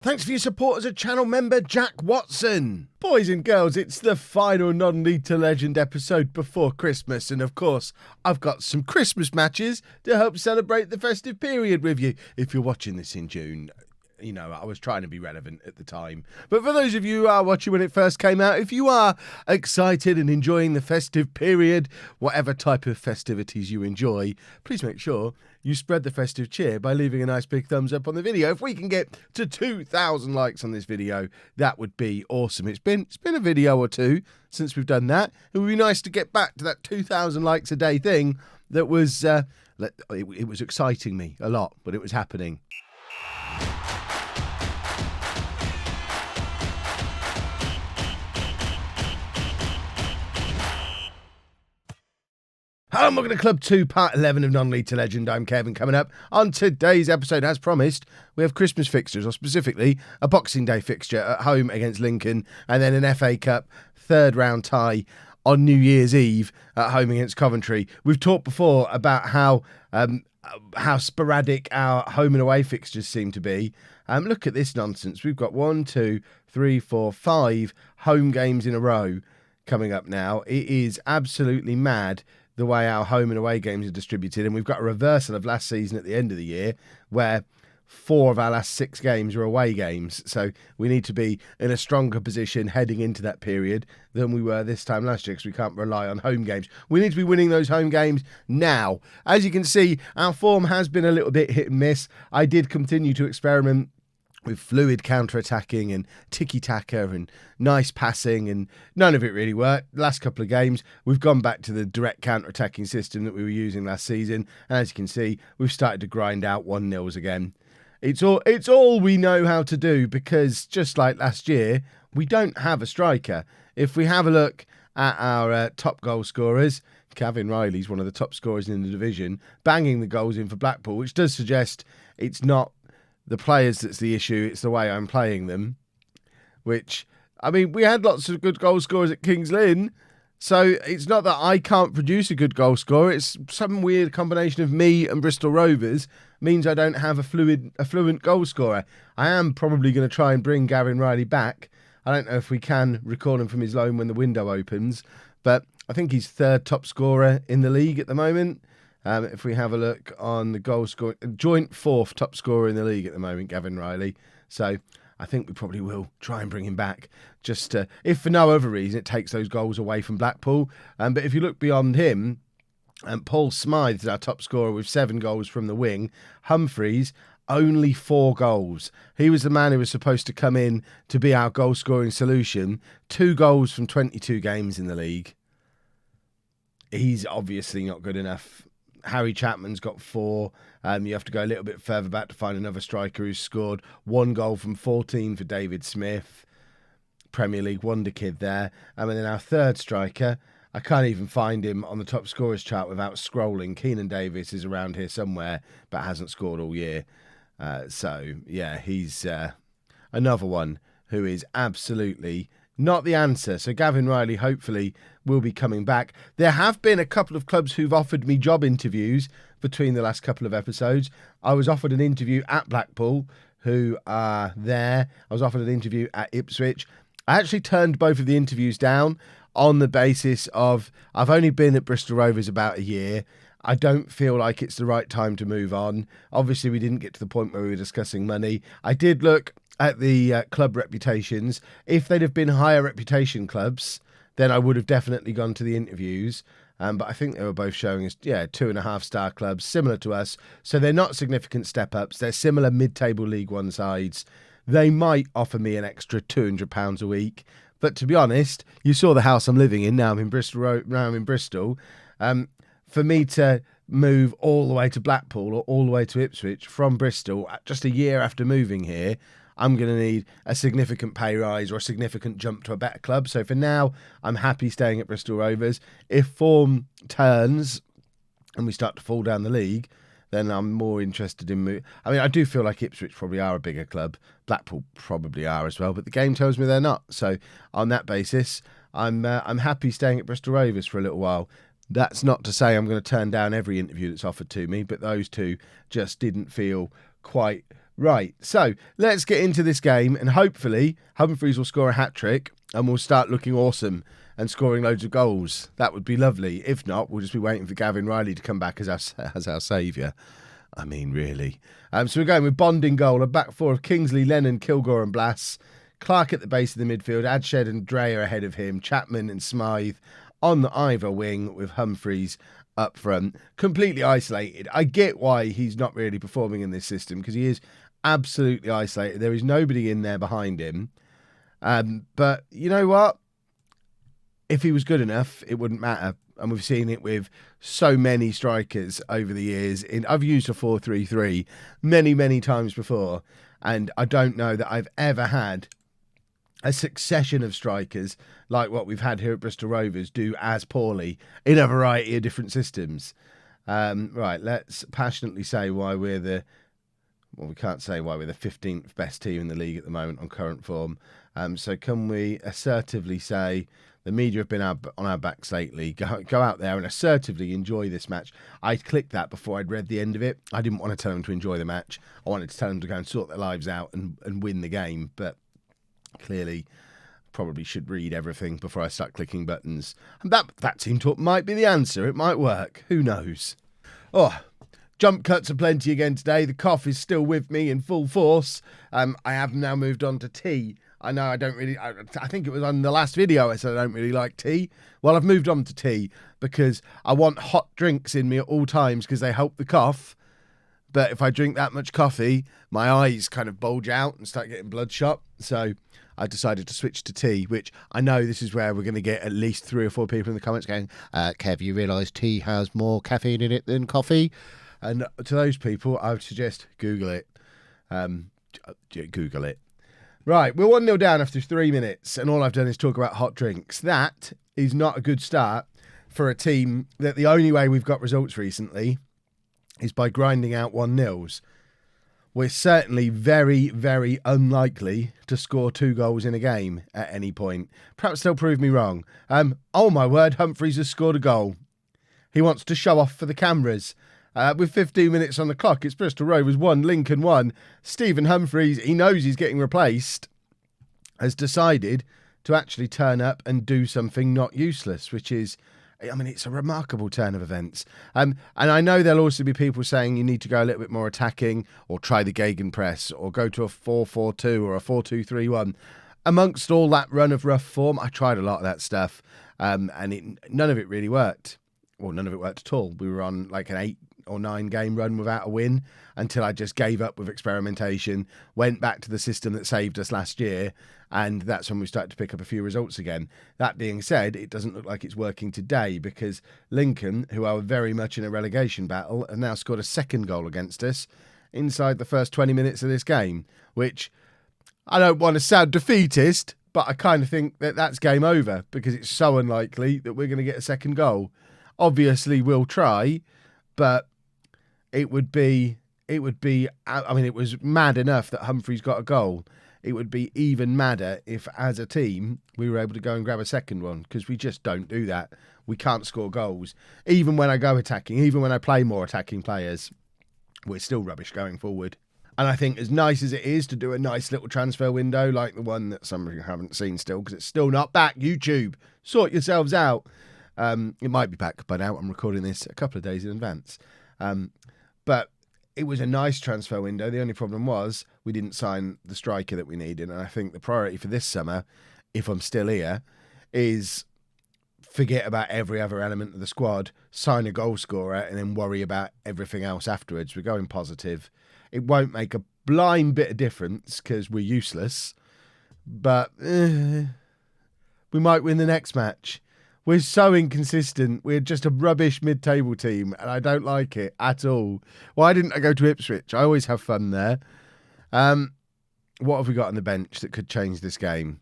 Thanks for your support as a channel member, Jack Watson. Boys and girls, it's the final Non-League to Legend episode before Christmas, and of course, I've got some Christmas matches to help celebrate the festive period with you. If you're watching this in June, you know, I was trying to be relevant at the time. But for those of you who are watching when it first came out, if you are excited and enjoying the festive period, whatever type of festivities you enjoy, please make sure you spread the festive cheer by leaving a nice big thumbs up on the video. If we can get to 2,000 likes on this video, that would be awesome. It's been a video or two since we've done that. It would be nice to get back to that 2,000 likes a day thing that was, it was exciting me a lot, but it was happening. Hello and welcome to Club 2, Part 11 of Non-League to Legend. I'm Kevin. Coming up on today's episode, as promised, we have Christmas fixtures, or specifically a Boxing Day fixture at home against Lincoln, and then an FA Cup third round tie on New Year's Eve at home against Coventry. We've talked before about how sporadic our home and away fixtures seem to be. Look at this nonsense. We've got 5 home games in a row coming up now. It is absolutely mad the way our home and away games are distributed, and we've got a reversal of last season at the end of the year where 4 of our last 6 games are away games, so we need to be in a stronger position heading into that period than we were this time last year, because we can't rely on home games. We need to be winning those home games now. As you can see, our form has been a little bit hit and miss. I did continue to experiment with fluid counter-attacking and tiki-taka and nice passing, and none of it really worked. The last couple of games, we've gone back to the direct counter-attacking system that we were using last season, and as you can see, we've started to grind out 1-0s again. It's all we know how to do, because just like last year, we don't have a striker. If we have a look at our top goal scorers, Gavin Riley's one of the top scorers in the division, banging the goals in for Blackpool, which does suggest it's not the players that's the issue, it's the way I'm playing them. Which, I mean, we had lots of good goal scorers at Kings Lynn, so it's not that I can't produce a good goal scorer. It's some weird combination of me and Bristol Rovers means I don't have a fluent goal scorer. I am probably going to try and bring Gavin Riley back. I don't know if we can recall him from his loan when the window opens, but I think he's third top scorer in the league at the moment. If we have a look on the goal score, joint 4th top scorer in the league at the moment, Gavin Riley. So I think we probably will try and bring him back, just if for no other reason, it takes those goals away from Blackpool. But if you look beyond him, Paul Smythe is our top scorer with 7 goals from the wing. Humphreys, only 4 goals. He was the man who was supposed to come in to be our goal scoring solution. 2 goals from 22 games in the league. He's obviously not good enough. Harry Chapman's got 4. You have to go a little bit further back to find another striker who's scored 1 goal from 14 for David Smith. Premier League wonder kid there. And then our third striker, I can't even find him on the top scorers chart without scrolling. Keenan Davis is around here somewhere, but hasn't scored all year. So, yeah, he's another one who is absolutely not the answer. So Gavin Riley hopefully will be coming back. There have been a couple of clubs who've offered me job interviews between the last couple of episodes. I was offered an interview at Blackpool, who are there. I was offered an interview at Ipswich. I actually turned both of the interviews down on the basis of I've only been at Bristol Rovers about a year. I don't feel like it's the right time to move on. Obviously, we didn't get to the point where we were discussing money. I did look at the club reputations. If they'd have been higher reputation clubs, then I would have definitely gone to the interviews. But I think they were both showing us, 2.5-star clubs, similar to us. So they're not significant step-ups. They're similar mid-table League One sides. They might offer me an extra £200 a week. But to be honest, you saw the house I'm living in. Now I'm in Bristol. For me to move all the way to Blackpool or all the way to Ipswich from Bristol, just a year after moving here, I'm going to need a significant pay rise or a significant jump to a better club. So for now, I'm happy staying at Bristol Rovers. If form turns and we start to fall down the league, then I'm more interested in moving. I mean, I do feel like Ipswich probably are a bigger club. Blackpool probably are as well, but the game tells me they're not. So on that basis, I'm happy staying at Bristol Rovers for a little while. That's not to say I'm going to turn down every interview that's offered to me, but those two just didn't feel quite Right, so let's get into this game, and hopefully Humphreys will score a hat-trick and we'll start looking awesome and scoring loads of goals. That would be lovely. If not, we'll just be waiting for Gavin Riley to come back as our saviour. I mean, really. So we're going with Bond in goal, a back four of Kingsley, Lennon, Kilgore and Blass. Clark at the base of the midfield, Adshed and Dreyer ahead of him, Chapman and Smythe on the either wing with Humphreys up front. Completely isolated. I get why he's not really performing in this system, because he is absolutely isolated. There is nobody in there behind him. But you know what? If he was good enough, it wouldn't matter. And we've seen it with so many strikers over the years. I've used a 4-3-3 many, many times before, and I don't know that I've ever had a succession of strikers like what we've had here at Bristol Rovers do as poorly in a variety of different systems. Right, let's passionately say why we're we can't say why we're the 15th best team in the league at the moment on current form. So can we assertively say the media have been on our backs lately? Go out there and assertively enjoy this match. I clicked that before I'd read the end of it. I didn't want to tell them to enjoy the match. I wanted to tell them to go and sort their lives out and win the game. But clearly, probably should read everything before I start clicking buttons. And that team talk might be the answer. It might work. Who knows? Oh, jump cuts are plenty again today. The cough is still with me in full force. I have now moved on to tea. I know I don't really... I think it was on the last video I said I don't really like tea. Well, I've moved on to tea because I want hot drinks in me at all times because they help the cough. But if I drink that much coffee, my eyes kind of bulge out and start getting bloodshot. So I decided to switch to tea, which I know this is where we're going to get at least 3 or 4 people in the comments going, Kev, you realise tea has more caffeine in it than coffee? And to those people, I would suggest Google it. Google it. Right, we're 1-0 down after 3 minutes, and all I've done is talk about hot drinks. That is not a good start for a team that the only way we've got results recently is by grinding out 1-0s. We're certainly very, very unlikely to score 2 goals in a game at any point. Perhaps they'll prove me wrong. Oh my word, Humphreys has scored a goal. He wants to show off for the cameras. With 15 minutes on the clock, it's Bristol Rovers 1, Lincoln 1. Stephen Humphreys, he knows he's getting replaced, has decided to actually turn up and do something not useless, which is, I mean, it's a remarkable turn of events. And I know there'll also be people saying you need to go a little bit more attacking or try the gegenpress or go to a 4-4-2 or a 4-2-3-1. Amongst all that run of rough form, I tried a lot of that stuff, and none of it really worked. Well, none of it worked at all. We were on like an 8 or 9 game run without a win until I just gave up with experimentation, went back to the system that saved us last year, and that's when we started to pick up a few results again. That being said, it doesn't look like it's working today because Lincoln, who are very much in a relegation battle, have now scored a 2nd goal against us inside the first 20 minutes of this game, which I don't want to sound defeatist, but I kind of think that that's game over because it's so unlikely that we're going to get a 2nd goal. Obviously, we'll try, but it would be, I mean, it was mad enough that Humphreys got a goal. It would be even madder if, as a team, we were able to go and grab a 2nd one, because we just don't do that. We can't score goals. Even when I go attacking, even when I play more attacking players, we're still rubbish going forward. And I think as nice as it is to do a nice little transfer window, like the one that some of you haven't seen still, because it's still not back, YouTube, sort yourselves out. It might be back by now. I'm recording this a couple of days in advance. But it was a nice transfer window. The only problem was we didn't sign the striker that we needed. And I think the priority for this summer, if I'm still here, is forget about every other element of the squad, sign a goal scorer, and then worry about everything else afterwards. We're going positive. It won't make a blind bit of difference because we're useless. But we might win the next match. We're so inconsistent. We're just a rubbish mid-table team, and I don't like it at all. Why didn't I go to Ipswich? I always have fun there. What have we got on the bench that could change this game?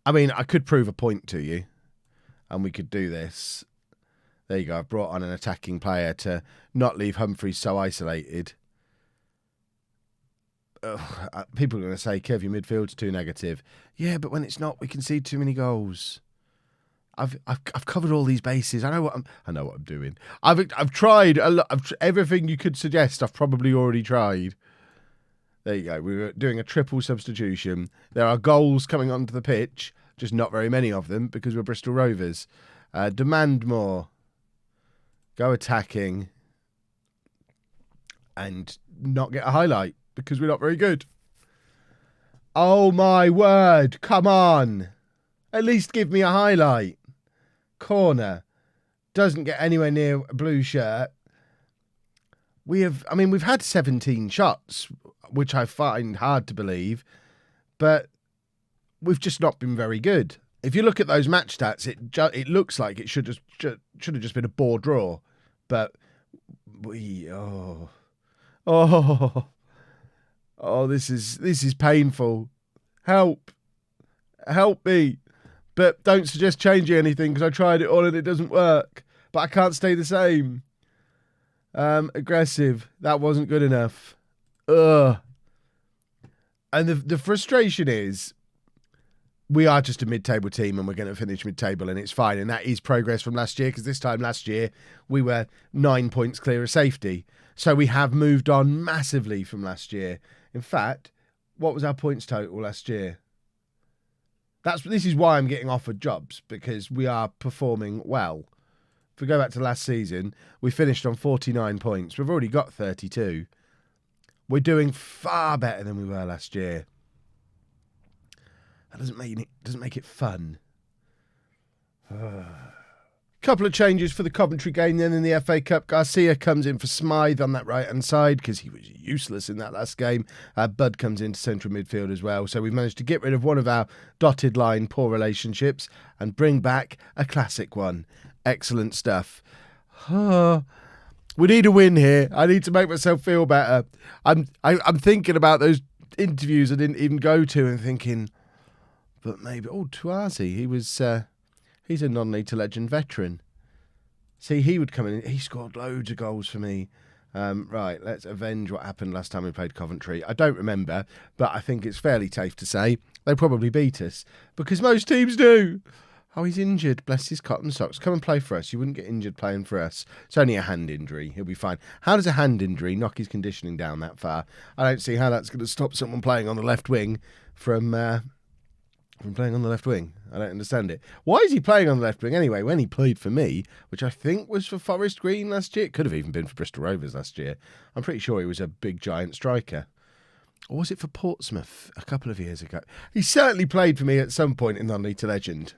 I mean, I could prove a point to you, and we could do this. There you go. I've brought on an attacking player to not leave Humphreys so isolated. People are going to say, Kev, your midfield's too negative. Yeah, but when it's not, we concede too many goals. I've covered all these bases. I know what I'm doing. I've tried a lot. Everything you could suggest. I've probably already tried. There you go. We were doing a triple substitution. There are goals coming onto the pitch, just not very many of them because we're Bristol Rovers. Demand more. Go attacking. And not get a highlight because we're not very good. Oh my word. Come on. At least give me a highlight. Corner. Doesn't get anywhere near a blue shirt. We've had 17 shots, which I find hard to believe, but we've just not been very good. If you look at those match stats, it looks like it should have just been a bore draw, but this is painful. Help me, but don't suggest changing anything because I tried it all and it doesn't work. But I can't stay the same. Aggressive. That wasn't good enough. Ugh. And the frustration is we are just a mid-table team and we're going to finish mid-table and it's fine. And that is progress from last year because this time last year we were 9 points clear of safety. So we have moved on massively from last year. In fact, what was our points total last year? This is why I'm getting offered jobs, because we are performing well. If we go back to last season, we finished on 49 points. We've already got 32. We're doing far better than we were last year. That doesn't make it fun. Couple of changes for the Coventry game then in the FA Cup. Garcia comes in for Smythe on that right-hand side because he was useless in that last game. Bud comes into central midfield as well. So we've managed to get rid of one of our dotted line poor relationships and bring back a classic one. Excellent stuff. We need a win here. I need to make myself feel better. I'm thinking about those interviews I didn't even go to and thinking, but maybe, Tuazi, he's a non-league to legend veteran. See, he would come in. He scored loads of goals for me. Right, let's avenge what happened last time we played Coventry. I don't remember, but I think it's fairly safe to say they probably beat us because most teams do. Oh, he's injured. Bless his cotton socks. Come and play for us. You wouldn't get injured playing for us. It's only a hand injury. He'll be fine. How does a hand injury knock his conditioning down that far? I don't see how that's going to stop someone playing on the left wing from playing on the left wing. I don't understand it. Why is he playing on the left wing anyway when he played for me, which I think was for Forest Green last year? It could have even been for Bristol Rovers last year. I'm pretty sure he was a big giant striker. Or was it for Portsmouth a couple of years ago? He certainly played for me at some point in non-league to legend.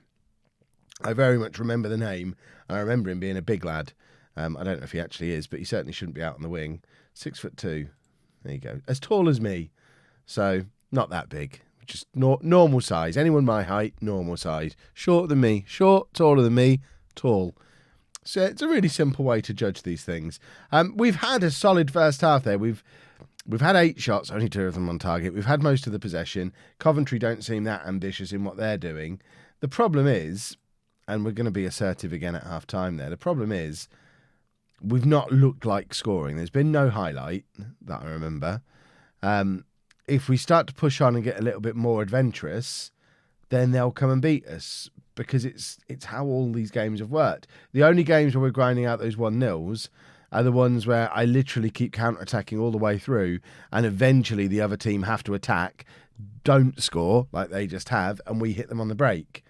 I very much remember the name, and I remember him being a big lad. I don't know if he actually is, but he certainly shouldn't be out on the wing. 6'2". There you go. As tall as me. So, not that big. Just normal size. Anyone my height, normal size. Shorter than me, short. Taller than me, tall. So it's a really simple way to judge these things. We've had a solid first half there. We've had 8 shots, only 2 of them on target. We've had most of the possession. Coventry don't seem that ambitious in what they're doing. The problem is, and we're going to be assertive again at half time there, the problem is we've not looked like scoring. There's been no highlight that I remember. If we start to push on and get a little bit more adventurous, then they'll come and beat us because it's how all these games have worked. The only games where we're grinding out those 1-0s are the ones where I literally keep counter-attacking all the way through and eventually the other team have to attack, don't score like they just have, and we hit them on the break.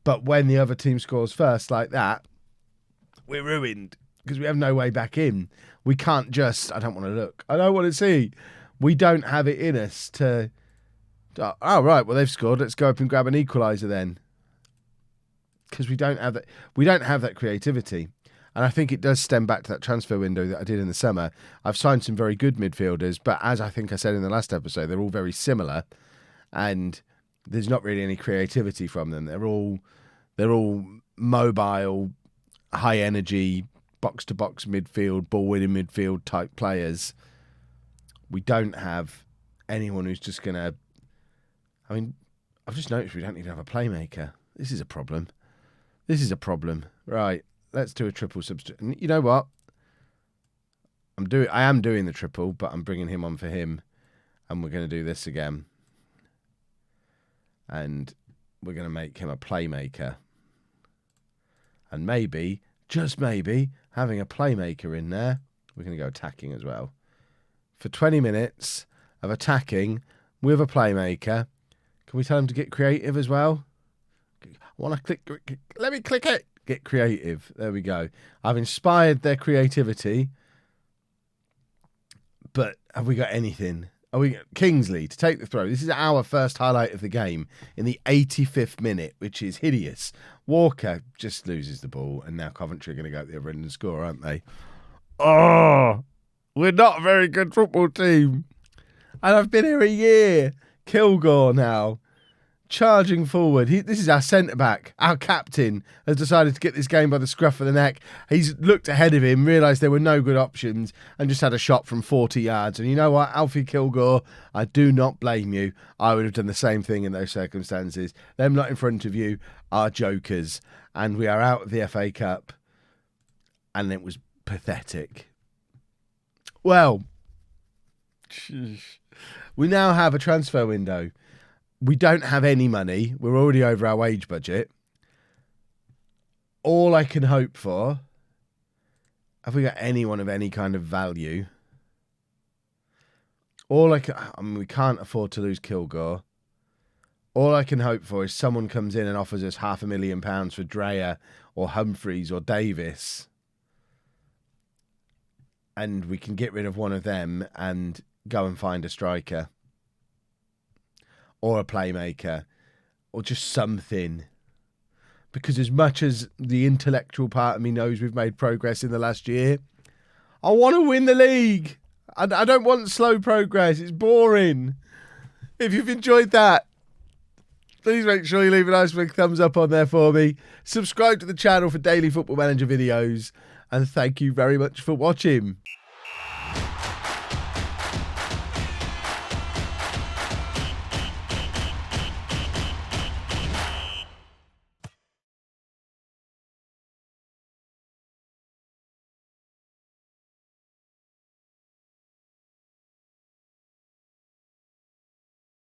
But when the other team scores first like that, we're ruined because we have no way back in. We can't just, I don't want to look. I don't want to see. We don't have it in us to, oh, right, well, they've scored. Let's go up and grab an equaliser then. Because we don't have that creativity. And I think it does stem back to that transfer window that I did in the summer. I've signed some very good midfielders, but as I think I said in the last episode, they're all very similar. And there's not really any creativity from them. They're all mobile, high energy, box to box midfield, ball winning midfield type players. We don't have anyone who's just gonna. I mean, I've just noticed we don't even have a playmaker. This is a problem. Right, let's do a triple substitute. You know what? I am doing the triple, but I'm bringing him on for him, and we're going to do this again. And we're going to make him a playmaker. And maybe, just maybe, having a playmaker in there, we're going to go attacking as well. For 20 minutes, of attacking with a playmaker. Can we tell him to get creative as well? I want to click. Let me click it. Get creative. There we go. I've inspired their creativity. But have we got anything? Are we Kingsley to take the throw? This is our first highlight of the game in the 85th minute, which is hideous. Walker just loses the ball, and now Coventry are going to go at the other end and score, aren't they? Oh, we're not a very good football team. And I've been here a year. Kilgore now. Charging forward. This is our centre-back. Our captain has decided to get this game by the scruff of the neck. He's looked ahead of him, realised there were no good options, and just had a shot from 40 yards. And you know what, Alfie Kilgore, I do not blame you. I would have done the same thing in those circumstances. Them not in front of you are jokers. And we are out of the FA Cup. And it was pathetic. Well, we now have a transfer window. We don't have any money. We're already over our wage budget. All I can hope for, have we got anyone of any kind of value? We can't afford to lose Kilgore. All I can hope for is someone comes in and offers us £500,000 for Dreyer or Humphreys or Davis. And we can get rid of one of them and go and find a striker. Or a playmaker, or just something. Because as much as the intellectual part of me knows we've made progress in the last year, I want to win the league. I don't want slow progress. It's boring. If you've enjoyed that, please make sure you leave a nice big thumbs up on there for me. Subscribe to the channel for daily Football Manager videos. And thank you very much for watching.